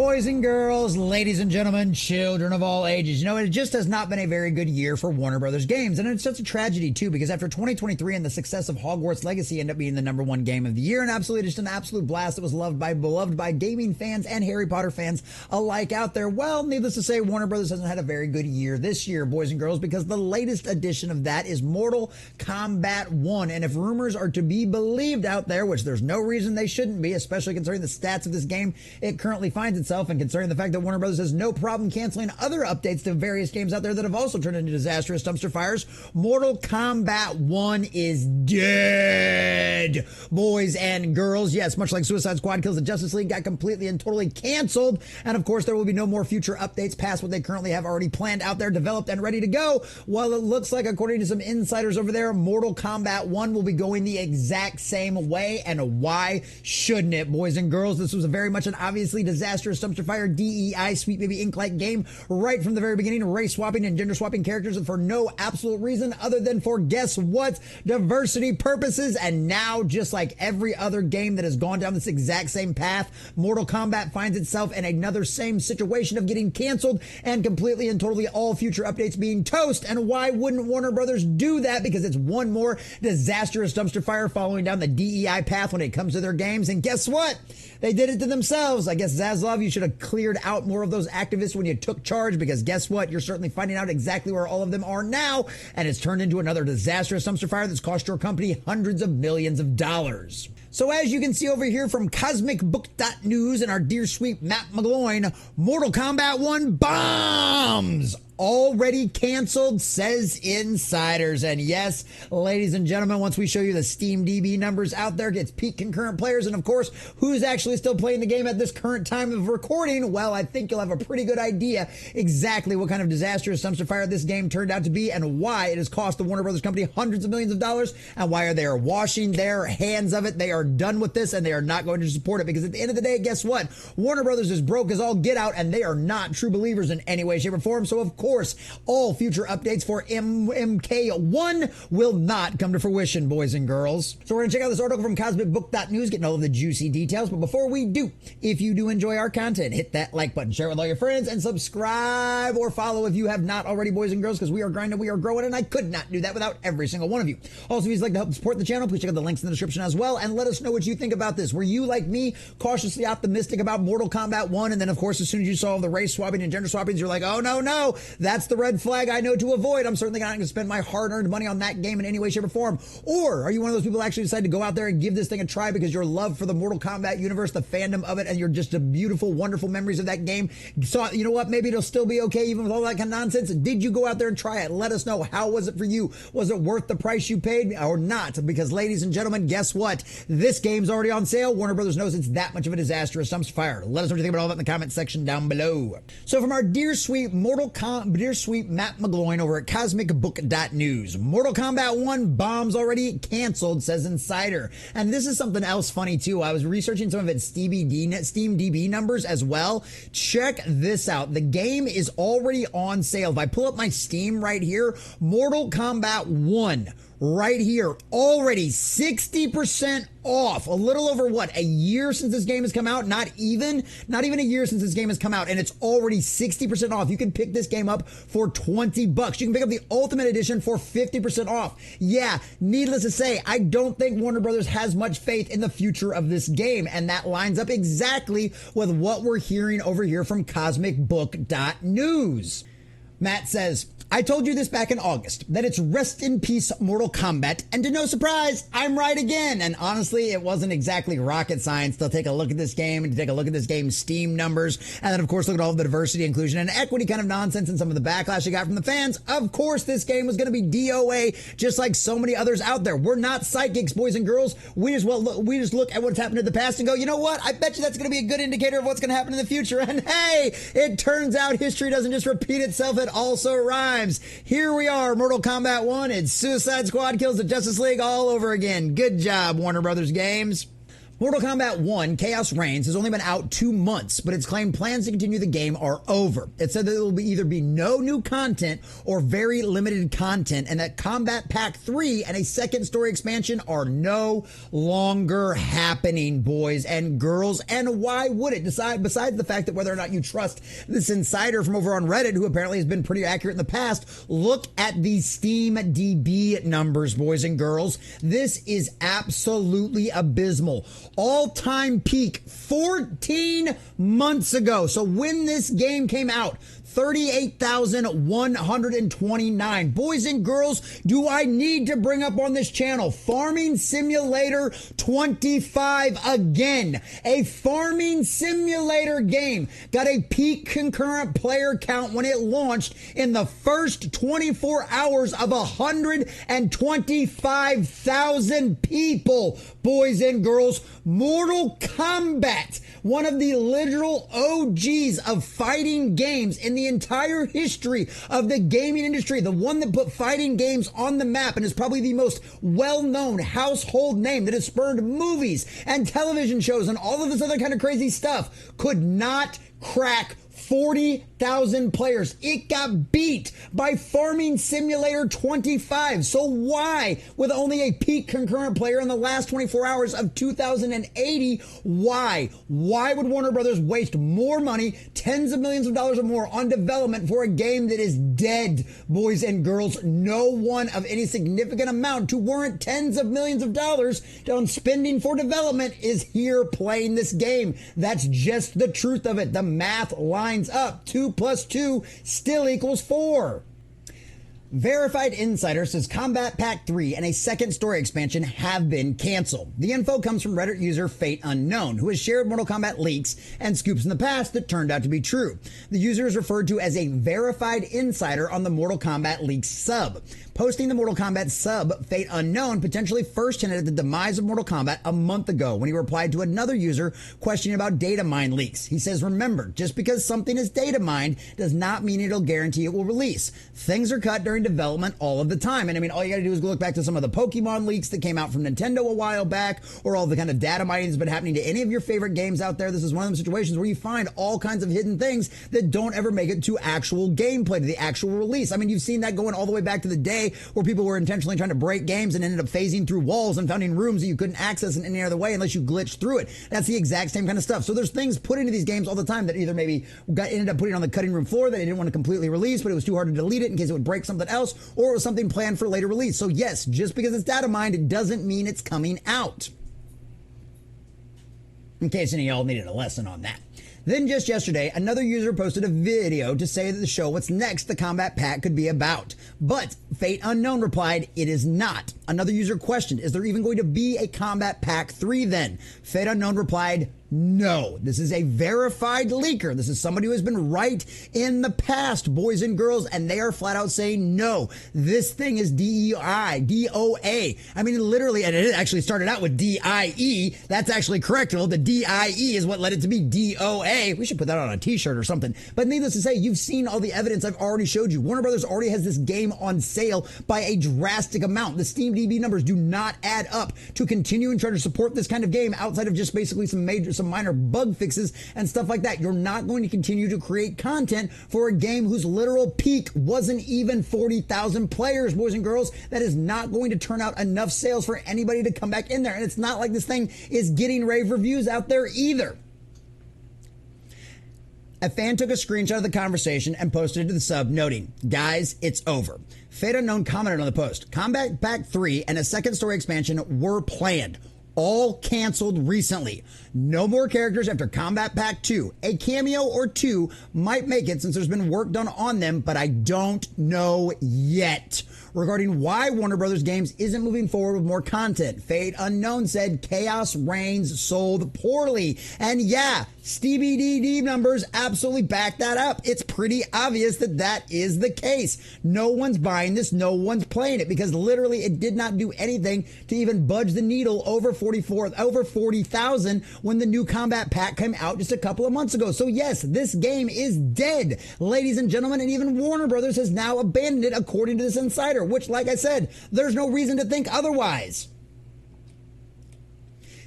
Boys and girls, ladies and gentlemen, children of all ages, you know, it just has not been a very good year for Warner Brothers games. And it's such a tragedy, too, because after 2023 and the success of Hogwarts Legacy ended up being the #1 game of the year and absolutely just an absolute blast that was beloved by gaming fans and Harry Potter fans alike out there. Well, needless to say, Warner Brothers hasn't had a very good year this year, boys and girls, because the latest edition of that is Mortal Kombat 1. And if rumors are to be believed out there, which there's no reason they shouldn't be, especially considering the stats of this game it currently finds itself, and concerning the fact that Warner Brothers has no problem canceling other updates to various games out there that have also turned into disastrous dumpster fires, Mortal Kombat 1 is dead, boys and girls. Yes, much like Suicide Squad Kills the Justice League got completely and totally canceled, and of course there will be no more future updates past what they currently have already planned out there, developed, and ready to go. Well, it looks like, according to some insiders over there, Mortal Kombat 1 will be going the exact same way, and why shouldn't it, boys and girls? This was a very much an obviously disastrous dumpster fire DEI Sweet Baby Ink-like game right from the very beginning, race swapping and gender swapping characters for no absolute reason other than for, guess what, diversity purposes. And now, just like every other game that has gone down this exact same path, Mortal Kombat finds itself in another same situation of getting canceled and completely and totally all future updates being toast. And why wouldn't Warner Brothers do that? Because it's one more disastrous dumpster fire following down the DEI path when it comes to their games. And guess what? They did it to themselves. I guess, Zaslav, you should have cleared out more of those activists when you took charge, because guess what? You're certainly finding out exactly where all of them are now, and it's turned into another disastrous dumpster fire that's cost your company hundreds of millions of dollars. So as you can see over here from CosmicBook.News and our dear sweet Matt McGloin, Mortal Kombat 1 bombs! Already canceled, says insiders. And yes, ladies and gentlemen, once we show you the Steam DB numbers out there, gets peak concurrent players, and of course, who's actually still playing the game at this current time of recording, well, I think you'll have a pretty good idea exactly what kind of disastrous dumpster fire this game turned out to be, and why it has cost the Warner Brothers company hundreds of millions of dollars, and why they are washing their hands of it. They are done with this, and they are not going to support it, because at the end of the day, guess what? Warner Brothers is broke as all get out, and they are not true believers in any way, shape, or form. So of course, all future updates for MK1 will not come to fruition, boys and girls. So we're going to check out this article from CosmicBook.News, getting all of the juicy details. But before we do, if you do enjoy our content, hit that like button, share it with all your friends, and subscribe or follow if you have not already, boys and girls, because we are grinding, we are growing, and I could not do that without every single one of you. Also, if you'd like to help support the channel, please check out the links in the description as well, and let us know what you think about this. Were you, like me, cautiously optimistic about Mortal Kombat 1, and then, of course, as soon as you saw the race swapping and gender swappings, you're like, oh, no, that's the red flag I know to avoid. I'm certainly not going to spend my hard-earned money on that game in any way, shape, or form. Or are you one of those people who actually decide to go out there and give this thing a try because your love for the Mortal Kombat universe, the fandom of it, and you're just the beautiful, wonderful memories of that game? So, you know what? Maybe it'll still be okay even with all that kind of nonsense. Did you go out there and try it? Let us know. How was it for you? Was it worth the price you paid or not? Because, ladies and gentlemen, guess what? This game's already on sale. Warner Brothers knows it's that much of a disastrous dumpster fire. Let us know what you think about all that in the comment section down below. So from our dear sweet Matt McGloin over at CosmicBook.News, Mortal Kombat 1 bombs already canceled, says insider. And this is something else funny too. I was researching some of its Steam DB numbers as well. Check this out. The game is already on sale. If I pull up my Steam right here, Mortal Kombat 1 right here, already 60% off. A little over what, a year since this game has come out? Not even a year since this game has come out, and it's already 60% off. You can pick this game up for $20. You can pick up the Ultimate Edition for 50% off. Yeah, needless to say, I don't think Warner Brothers has much faith in the future of this game, and that lines up exactly with what we're hearing over here from CosmicBook.News. Matt says, I told you this back in August, that it's rest in peace Mortal Kombat, and to no surprise, I'm right again. And honestly, it wasn't exactly rocket science to take a look at this game and to take a look at this game's Steam numbers, and then of course look at all of the diversity, inclusion, and equity kind of nonsense and some of the backlash it got from the fans. Of course, this game was going to be DOA, just like so many others out there. We're not psychics, boys and girls. We just look at what's happened in the past and go, you know what? I bet you that's going to be a good indicator of what's going to happen in the future. And hey, it turns out history doesn't just repeat itself, it also rhymes. Here we are, Mortal Kombat 1. It's Suicide Squad Kills the Justice League all over again. Good job, Warner Brothers Games. Mortal Kombat 1, Chaos Reigns, has only been out 2 months, but its claimed plans to continue the game are over. It said that there will either be no new content or very limited content, and that Combat Pack 3 and a second story expansion are no longer happening, boys and girls. And why would it? Besides the fact that whether or not you trust this insider from over on Reddit, who apparently has been pretty accurate in the past, look at the Steam DB numbers, boys and girls. This is absolutely abysmal. All-time peak 14 months ago. So when this game came out, 38,129. Boys and girls, do I need to bring up on this channel Farming Simulator 25 again? A farming simulator game got a peak concurrent player count when it launched in the first 24 hours of 125,000 people. Boys and girls, Mortal Kombat, one of the literal OGs of fighting games in the entire history of the gaming industry, the one that put fighting games on the map and is probably the most well-known household name that has spurned movies and television shows and all of this other kind of crazy stuff, could not crack 40,000 players. It got beat by Farming Simulator 25. So why, with only a peak concurrent player in the last 24 hours of 2080, why would Warner Brothers waste more money, tens of millions of dollars or more, on development for a game that is dead, boys and girls? No one of any significant amount to warrant tens of millions of dollars on spending for development is here playing this game. That's just the truth of it. The math lines up. 2 + 2 still equals 4. Verified Insider says Combat Pack 3 and a second story expansion have been canceled. The info comes from Reddit user Fate Unknown, who has shared Mortal Kombat leaks and scoops in the past that turned out to be true. The user is referred to as a verified insider on the Mortal Kombat leaks sub. Posting the Mortal Kombat sub, Fate Unknown potentially first hinted at the demise of Mortal Kombat a month ago when he replied to another user questioning about data mine leaks. He says, remember, just because something is data mined does not mean it'll guarantee it will release. Things are cut during development all of the time. And I mean, all you gotta do is go look back to some of the Pokemon leaks that came out from Nintendo a while back, or all the kind of data mining that's been happening to any of your favorite games out there. This is one of them situations where you find all kinds of hidden things that don't ever make it to actual gameplay, to the actual release. I mean, you've seen that going all the way back to the day where people were intentionally trying to break games and ended up phasing through walls and finding rooms that you couldn't access in any other way unless you glitched through it. That's the exact same kind of stuff. So there's things put into these games all the time that either maybe ended up putting on the cutting room floor that they didn't want to completely release, but it was too hard to delete it in case it would break something else, or it was something planned for later release. So yes, just because it's data mined, it doesn't mean it's coming out. In case any of y'all needed a lesson on that. Then just yesterday, another user posted a video to say that the show What's Next, the Combat Pack, could be about. But Fate Unknown replied, it is not. Another user questioned, is there even going to be a Combat Pack 3 then? Fate Unknown replied, no. This is a verified leaker. This is somebody who has been right in the past, boys and girls, and they are flat out saying no. This thing is DEI, DOA. I mean, literally, and it actually started out with DIE. That's actually correct. Well, the DIE is what led it to be DOA. We should put that on a t-shirt or something. But needless to say, you've seen all the evidence I've already showed you. Warner Brothers already has this game on sale by a drastic amount. The Steam DB numbers do not add up to continue and try to support this kind of game outside of just basically some minor bug fixes and stuff like that. You're not going to continue to create content for a game whose literal peak wasn't even 40,000 players, boys and girls. That is not going to turn out enough sales for anybody to come back in there. And it's not like this thing is getting rave reviews out there either. A fan took a screenshot of the conversation and posted it to the sub, noting, guys, it's over. Fate Unknown commented on the post, Combat Pack 3 and a second story expansion were planned. All canceled recently. No more characters after Combat Pack 2. A cameo or two might make it since there's been work done on them, but I don't know yet. Regarding why Warner Brothers Games isn't moving forward with more content, Fate Unknown said Chaos Reigns sold poorly. And yeah, Stevie DD numbers absolutely back that up. It's pretty obvious that that is the case. No one's buying this. No one's playing it because literally it did not do anything to even budge the needle over 40,000 when the new Combat Pack came out just a couple of months ago. So yes, this game is dead, ladies and gentlemen, and even Warner Brothers has now abandoned it according to this insider, which, like I said, there's no reason to think otherwise.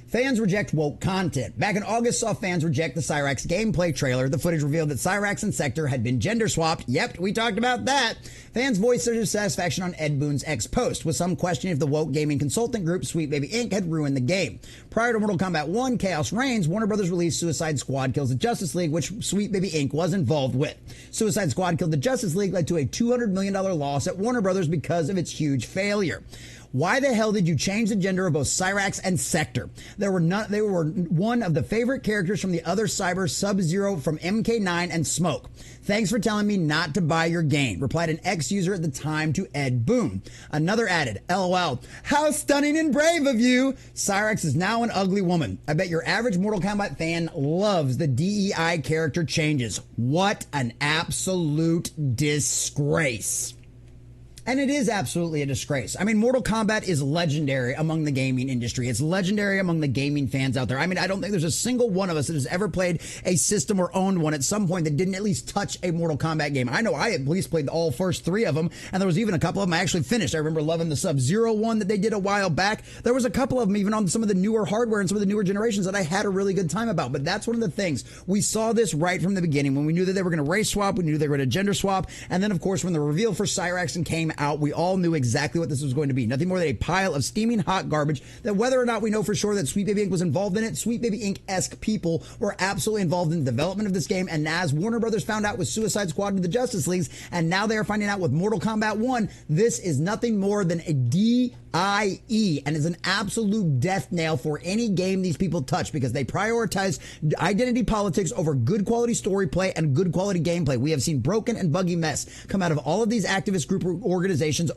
Fans reject woke content. Back in August, saw fans reject the Cyrax gameplay trailer. The footage revealed that Cyrax and Sector had been gender swapped. Yep, we talked about that. Fans voiced their dissatisfaction on Ed Boon's X post, with some questioning if the woke gaming consultant group Sweet Baby Inc. had ruined the game. Prior to Mortal Kombat 1, Chaos Reigns, Warner Bros. Released Suicide Squad Kills the Justice League, which Sweet Baby Inc. was involved with. Suicide Squad Killed the Justice League led to a $200 million loss at Warner Bros. Because of its huge failure. Why the hell did you change the gender of both Cyrax and Sector? They were one of the favorite characters from the other cyber, Sub-Zero from MK9 and Smoke. Thanks for telling me not to buy your game, replied an ex-user at the time to Ed Boon. Another added, LOL, how stunning and brave of you. Cyrax is now an ugly woman. I bet your average Mortal Kombat fan loves the DEI character changes. What an absolute disgrace. And it is absolutely a disgrace. I mean, Mortal Kombat is legendary among the gaming industry. It's legendary among the gaming fans out there. I mean, I don't think there's a single one of us that has ever played a system or owned one at some point that didn't at least touch a Mortal Kombat game. I know I at least played all first three of them, and there was even a couple of them I actually finished. I remember loving the Sub-Zero one that they did a while back. There was a couple of them even on some of the newer hardware and some of the newer generations that I had a really good time about. But that's one of the things. We saw this right from the beginning when we knew that they were going to race swap, we knew they were going to gender swap, and then, of course, when the reveal for Cyrax came out, we all knew exactly what this was going to be. Nothing more than a pile of steaming hot garbage that whether or not we know for sure that Sweet Baby Inc. was involved in it, Sweet Baby Inc.-esque people were absolutely involved in the development of this game. And as Warner Brothers found out with Suicide Squad and the Justice Leagues, and now they are finding out with Mortal Kombat 1, this is nothing more than a DIE, and is an absolute death nail for any game these people touch because they prioritize identity politics over good quality story play and good quality gameplay. We have seen broken and buggy mess come out of all of these activist group organizations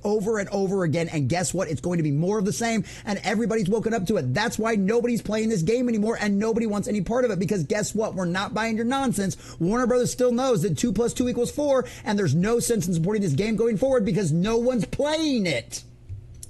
over and over again, and guess what? It's going to be more of the same, and everybody's woken up to it. That's why nobody's playing this game anymore, and nobody wants any part of it, because guess what? We're not buying your nonsense. Warner Brothers still knows that 2 + 2 = 4, and there's no sense in supporting this game going forward because no one's playing it.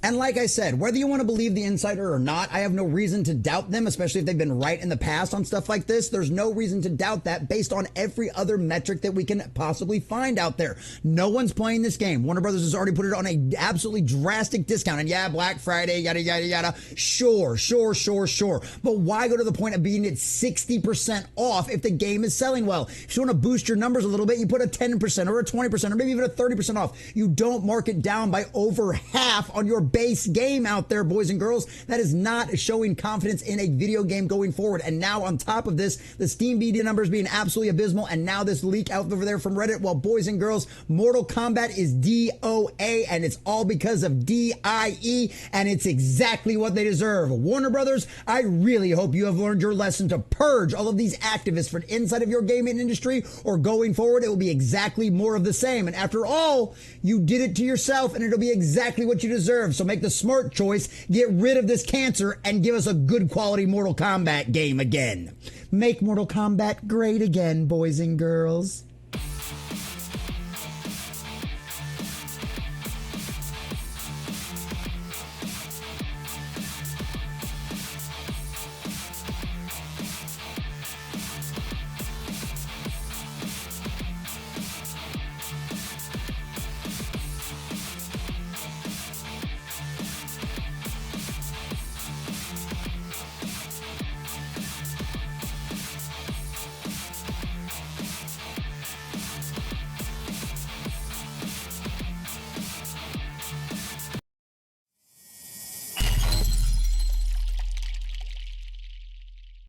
And like I said, whether you want to believe the insider or not, I have no reason to doubt them, especially if they've been right in the past on stuff like this. There's no reason to doubt that based on every other metric that we can possibly find out there. No one's playing this game. Warner Brothers has already put it on a absolutely drastic discount. And yeah, Black Friday, yada, yada, yada. Sure. But why go to the point of being at 60% off if the game is selling well? If you want to boost your numbers a little bit, you put a 10% or a 20% or maybe even a 30% off. You don't mark it down by over half on your base game out there, boys and girls. That is not showing confidence in a video game going forward. And now on top of this, the Steam media numbers being absolutely abysmal, and now this leak out over there from Reddit. Well, boys and girls, Mortal Kombat is DOA, and it's all because of DIE, and it's exactly what they deserve. Warner Brothers, I really hope you have learned your lesson to purge all of these activists from inside of your gaming industry, or going forward, it will be exactly more of the same. And after all, you did it to yourself, and it'll be exactly what you deserve. So make the smart choice, get rid of this cancer, and give us a good quality Mortal Kombat game again. Make Mortal Kombat great again, boys and girls.